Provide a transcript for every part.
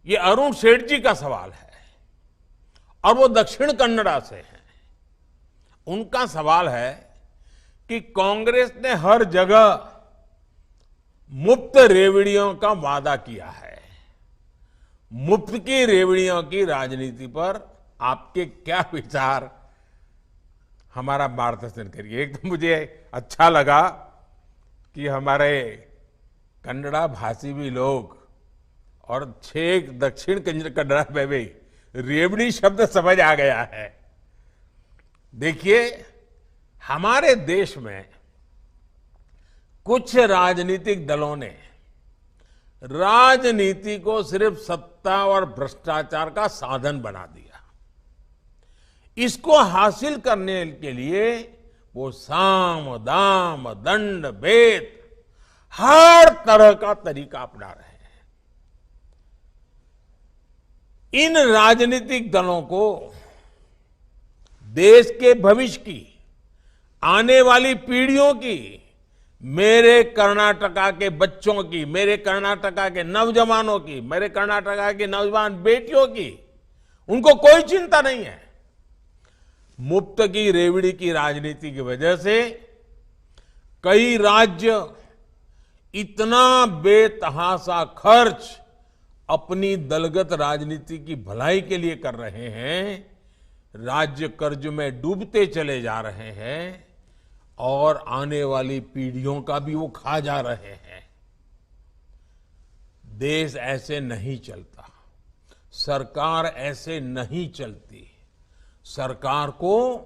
ये अरुण सेठ जी का सवाल है और वो दक्षिण कन्नड़ा से हैं। उनका सवाल है कि कांग्रेस ने हर जगह मुफ्त रेवड़ियों का वादा किया है। मुफ्त की रेवड़ियों की राजनीति पर आपके क्या विचार, हमारा मार्गदर्शन करिए। एक तो मुझे अच्छा लगा कि हमारे कन्नड़ा भाषी भी लोग और छह दक्षिण कन्नड़ा में भी रेवड़ी शब्द समझ आ गया है। देखिए, हमारे देश में कुछ राजनीतिक दलों ने राजनीति को सिर्फ सत्ता और भ्रष्टाचार का साधन बना दिया। इसको हासिल करने के लिए वो साम दाम दंड भेद हर तरह का तरीका अपना रहे हैं। इन राजनीतिक दलों को देश के भविष्य की, आने वाली पीढ़ियों की, मेरे कर्नाटका के बच्चों की, मेरे कर्नाटका के नौजवानों की, मेरे कर्नाटका की नौजवान बेटियों की, उनको कोई चिंता नहीं है। मुफ्त की रेवड़ी की राजनीति की वजह से कई राज्य इतना बेतहाशा खर्च अपनी दलगत राजनीति की भलाई के लिए कर रहे हैं, राज्य कर्ज में डूबते चले जा रहे हैं और आने वाली पीढ़ियों का भी वो खा जा रहे हैं। देश ऐसे नहीं चलता, सरकार ऐसे नहीं चलती। सरकार को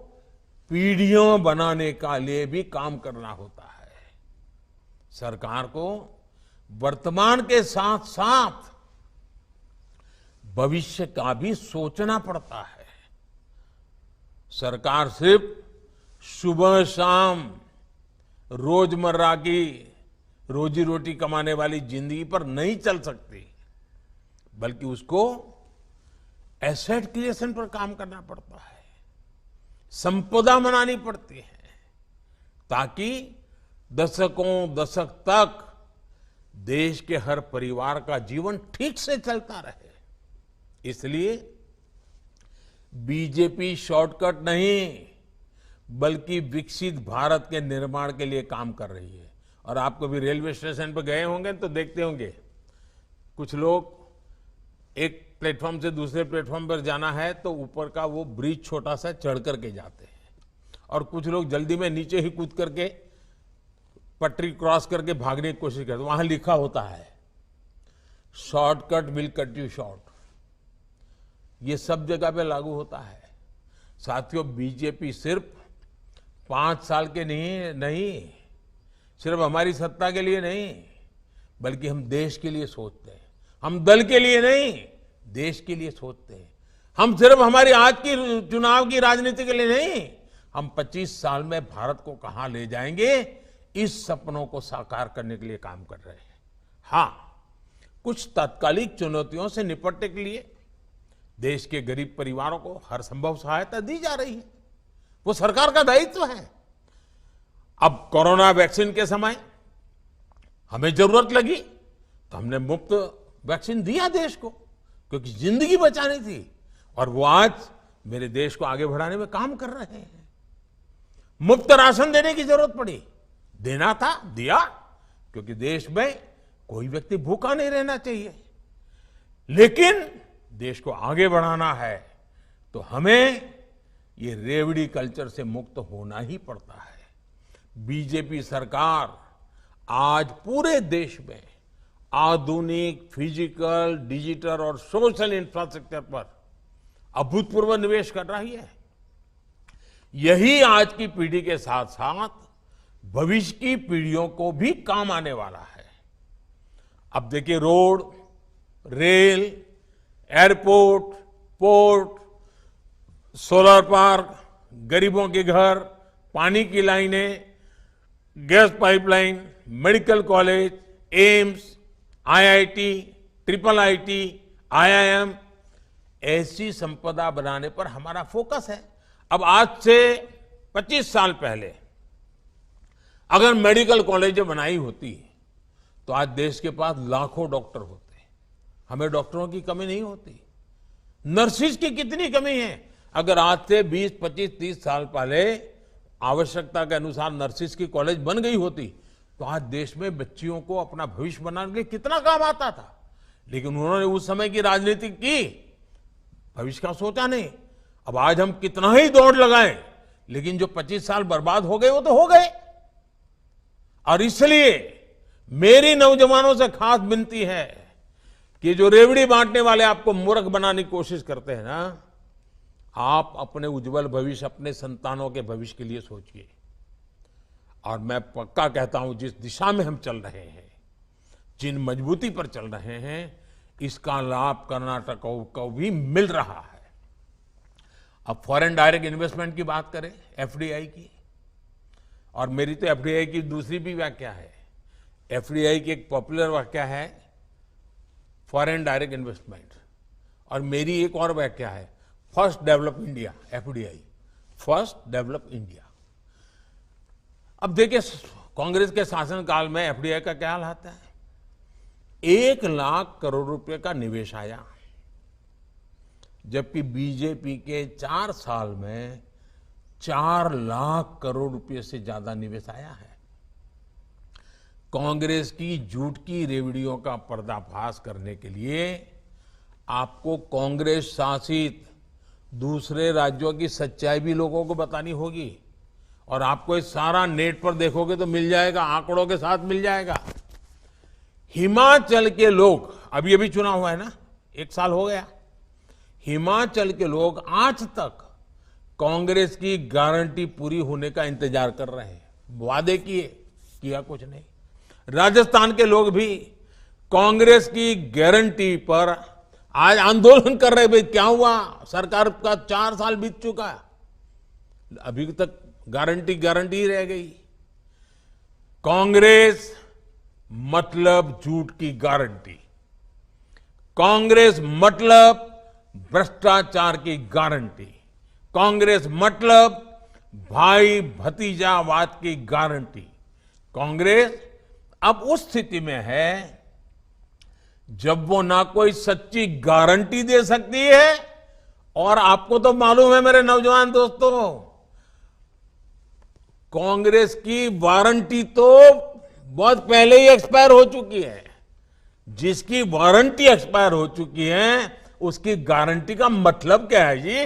पीढ़ियों बनाने का लिए भी काम करना होता है। सरकार को वर्तमान के साथ साथ भविष्य का भी सोचना पड़ता है। सरकार सिर्फ सुबह शाम रोजमर्रा की रोजी रोटी कमाने वाली जिंदगी पर नहीं चल सकती, बल्कि उसको एसेट क्रिएशन पर काम करना पड़ता है, संपदा बनानी पड़ती है, ताकि दशकों दशक तक देश के हर परिवार का जीवन ठीक से चलता रहे। इसलिए बीजेपी शॉर्टकट नहीं, बल्कि विकसित भारत के निर्माण के लिए काम कर रही है। और आप कभी रेलवे स्टेशन पर गए होंगे तो देखते होंगे, कुछ लोग एक प्लेटफॉर्म से दूसरे प्लेटफॉर्म पर जाना है तो ऊपर का वो ब्रिज छोटा सा चढ़ करके जाते हैं, और कुछ लोग जल्दी में नीचे ही कूद करके पटरी क्रॉस करके भागने की कोशिश करते हैं। वहां लिखा होता है, shortcut will cut you short. ये सब जगह पे लागू होता है। साथियों, बीजेपी सिर्फ 5 साल के नहीं, सिर्फ हमारी सत्ता के लिए नहीं, बल्कि हम देश के लिए सोचते हैं। हम दल के लिए नहीं, देश के लिए सोचते हैं। हम सिर्फ हमारी आज की चुनाव की राजनीति के लिए नहीं, हम 25 साल में भारत को कहां ले जाएंगे, इस सपनों को साकार करने के लिए काम कर रहे हैं। हां, कुछ तात्कालिक चुनौतियों से निपटने के लिए देश के गरीब परिवारों को हर संभव सहायता दी जा रही है। वो सरकार का दायित्व है। अब कोरोना वैक्सीन के समय हमें जरूरत लगी तो हमने मुफ्त वैक्सीन दिया देश को, क्योंकि जिंदगी बचानी थी। और वो आज मेरे देश को आगे बढ़ाने में काम कर रहे हैं। मुफ्त राशन देने की जरूरत पड़ी, देना था, दिया, क्योंकि देश में कोई व्यक्ति भूखा नहीं रहना चाहिए। लेकिन देश को आगे बढ़ाना है तो हमें ये रेवड़ी कल्चर से मुक्त होना ही पड़ता है। बीजेपी सरकार आज पूरे देश में आधुनिक फिजिकल, डिजिटल और सोशल इंफ्रास्ट्रक्चर पर अभूतपूर्व निवेश कर रही है। यही आज की पीढ़ी के साथ साथ भविष्य की पीढ़ियों को भी काम आने वाला है। अब देखिए, road, rail, airport, port, solar park, गरीबों के घर, पानी की लाइनें, gas pipeline, medical college, AIIMS, IIT, triple IT, IIM, ऐसी संपदा बनाने पर हमारा फोकस है। अब आज से 25 साल पहले अगर मेडिकल कॉलेजें बनाई होती तो आज देश के पास लाखों डॉक्टर होते, हमें डॉक्टरों की कमी नहीं होती। नर्सिस की कितनी कमी है। अगर आज से 20, 25, 30 साल पहले आवश्यकता के अनुसार नर्सिस की कॉलेज बन गई होती तो आज देश में बच्चियों को अपना भविष्य बनाने के लिए कितना काम आता था। लेकिन उन्होंने उस समय की राजनीति की, भविष्य का सोचा नहीं। अब आज हम कितना ही दौड़ लगाएं, लेकिन जो 25 साल बर्बाद हो गए वो तो हो गए। और इसलिए मेरी नौजवानों से खास विनती है कि जो रेवड़ी बांटने वाले आपको मूर्ख बनाने की कोशिश करते हैं ना, आप अपने उज्जवल भविष्य, अपने संतानों के भविष्य के लिए सोचिए। और मैं पक्का कहता हूं, जिस दिशा में हम चल रहे हैं, जिन मजबूती पर चल रहे हैं, इसका लाभ कर्नाटक को भी मिल रहा है। अब फॉरेन डायरेक्ट इन्वेस्टमेंट की बात करें, एफडीआई की, और मेरी तो एफडीआई की दूसरी भी व्याख्या है। एफडीआई की एक पॉपुलर व्याख्या है फॉरेन डायरेक्ट इन्वेस्टमेंट, और मेरी एक और व्याख्या है first develop India, FDI, first develop India. अब देखिए, कांग्रेस के शासनकाल में एफडीआई का क्या हाल आता है। 1 लाख करोड़ रुपए का निवेश आया, जबकि बीजेपी के 4 साल में 4 लाख करोड़ रुपए से ज्यादा निवेश आया है। कांग्रेस की झूठ की रेवड़ियों का पर्दाफाश करने के लिए आपको कांग्रेस शासित दूसरे राज्यों की सच्चाई भी लोगों को बतानी होगी। और आपको इस सारा नेट पर देखोगे तो मिल जाएगा, आंकड़ों के साथ मिल जाएगा। हिमाचल के लोग, अभी अभी चुनाव हुआ है ना, 1 साल हो गया, हिमाचल के लोग आज तक कांग्रेस की गारंटी पूरी होने का इंतजार कर रहे हैं। वादे किया कुछ नहीं। राजस्थान के लोग भी कांग्रेस की गारंटी पर आज आंदोलन कर रहे। भाई क्या हुआ, सरकार का 4 साल बीत चुका, अभी तक गारंटी ही रह गई। कांग्रेस मतलब झूठ की गारंटी, कांग्रेस मतलब भ्रष्टाचार की गारंटी, कांग्रेस मतलब भाई भतीजावाद की गारंटी। कांग्रेस अब उस स्थिति में है जब वो ना कोई सच्ची गारंटी दे सकती है, और आपको तो मालूम है मेरे नौजवान दोस्तों, कांग्रेस की वारंटी तो बहुत पहले ही एक्सपायर हो चुकी है। जिसकी वारंटी एक्सपायर हो चुकी है उसकी गारंटी का मतलब क्या है जी।